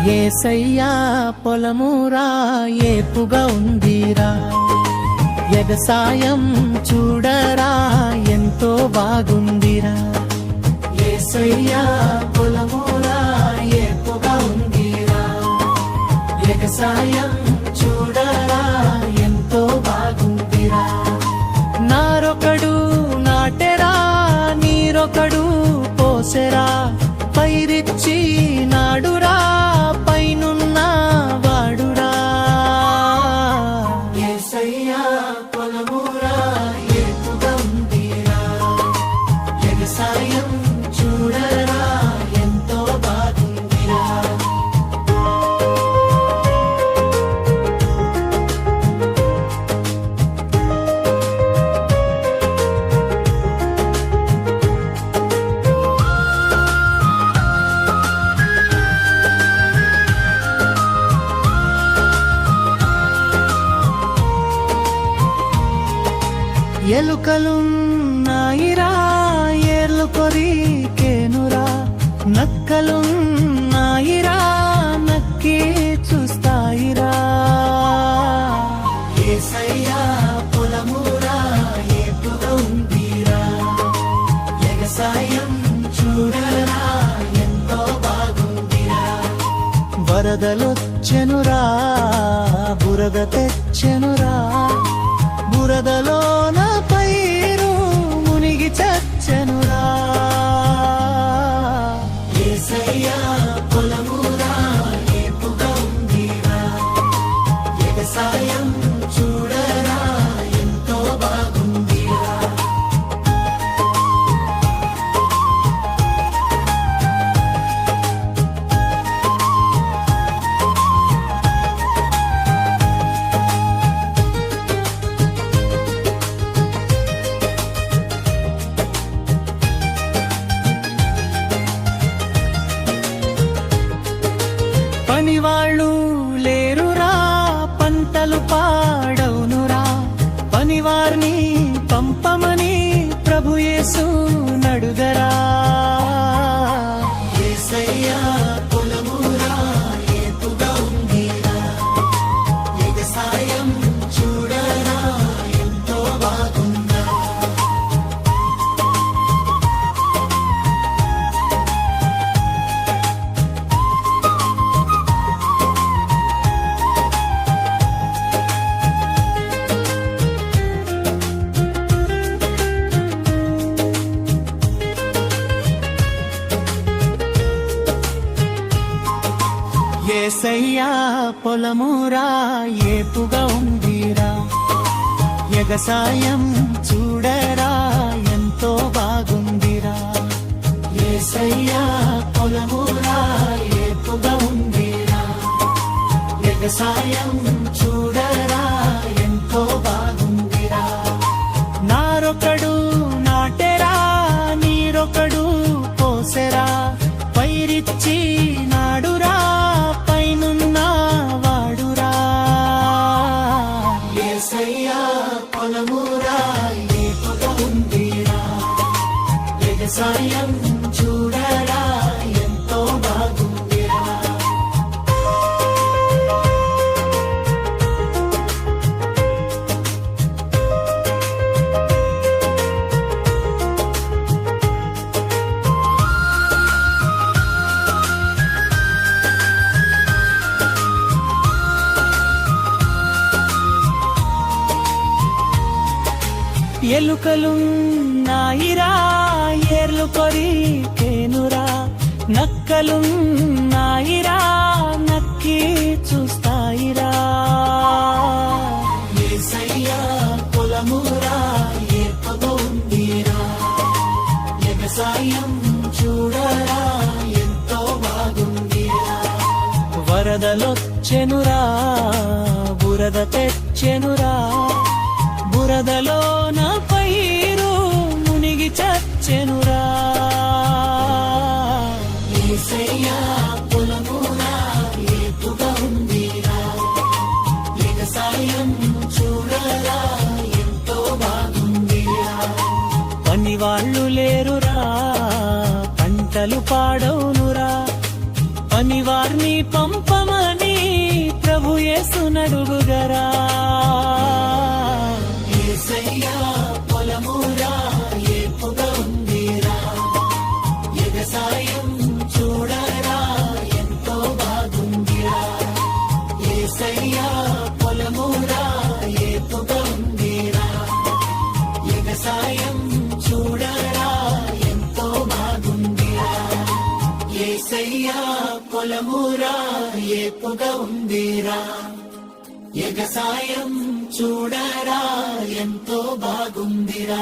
యేసయ్యా పొలమురా ఏపుగా ఉందిరా, వ్యవసాయం చూడరా ఎంతో బాగుందిరా. యేసయ్యా పొలమురా ఏపుగా ఉందిరా, వ్యవసాయం చూడరా ఎంతో బాగుందిరా. నారొకడు నాటెరా, నీరొకడు పోసెరా, పైరిచ్చి నాడురా పైనున్న వాడురా. యేసయ్యా పొలమురా ఏపుగా ఉందిరా, వ్యవసాయం చూడరా ఎంతో బాగుందిరా. ఎలుకలున్నాయిరా ఏర్లు కొరికేనురా, నక్కలున్నాయిరా నక్కి చూస్తాయిరా. యేసయ్యా పొలమురా ఏపుగా ఉందిరా, వ్యవసాయం చూడరా ఎంతో బాగుందిరా. వరదలొచ్చెనురా బురద తెచ్చెనురా, బురదలోన పైరు మునిగి చచ్చెనురా. యేసయ్యా పొలమురా ఏపుగా ఉందిరా, వ్యవసాయం చూడరా ఎంతో బాగుందిరా. పనివాళ్ళు లేరురా పంటలు పాడవునురా, పనివారిని పంపమని ప్రభు యేసు నడుగరా. యేసయ్యా పొలమురా ఏపుగా ఉందిరా, వ్యవసాయం చూడరా ఎంతో బాగుందా. యేసయ్యా పొలమురా ఏపుగా ఉందిరా, వ్యవసాయం చూడరా ఎంతో బాగుందిరా. యేసయ్యా పొలమురా ఏపుగా ఉందిరా, వ్యవసాయం చూడరా ఎంతో బాగుందిరా. నారొకడు నాటెరా, నీరొకడు పోసెరా, పైరిచ్చి నాడురా పైనున్న వాడురా. యేసయ్యా పొలమురా ఏపుగా ఉందిరా, వ్యవసాయం చూడరా ఎంతో బాగుందిరా. ఎలుకలున్నాయిరా ఏర్లు కొరికేనురా, నక్కలున్నాయిరా నక్కి చూస్తాయిరా. యేసయ్యా పొలమురా ఏపుగా ఉందిరా, వ్యవసాయం చూడరా ఎంతో బాగుందిరా. వరదలొచ్చెనురా బురద తెచ్చెనురా, బురదలోన పైరు మునిగి చచ్చెనురా. యేసయ్యా పొలమురా ఏపుగా ఉందిరా, వ్యవసాయం చూడరా ఎంతో బాగుందిరా. పనివాళ్ళు లేరురా పంటలు పాడవునురా, పనివారిని పంపమని ప్రభు యేసునడుగుగరా. యేసయ్యా పొలమురా ఏపుగా ఉందిరా, ఎగసాయం చూడరా ఎంతో బాగుందిరా. యేసయ్యా పొలమురా ఏపుగా ఉందిరా, ఎగసాయం చూడరా ఎంతో బాగుందిరా. యేసయ్యా పొలమురా ఏపుగా ఉందిరా, ఎగసాయం చూడరా ఎంతో బాగుందిరా.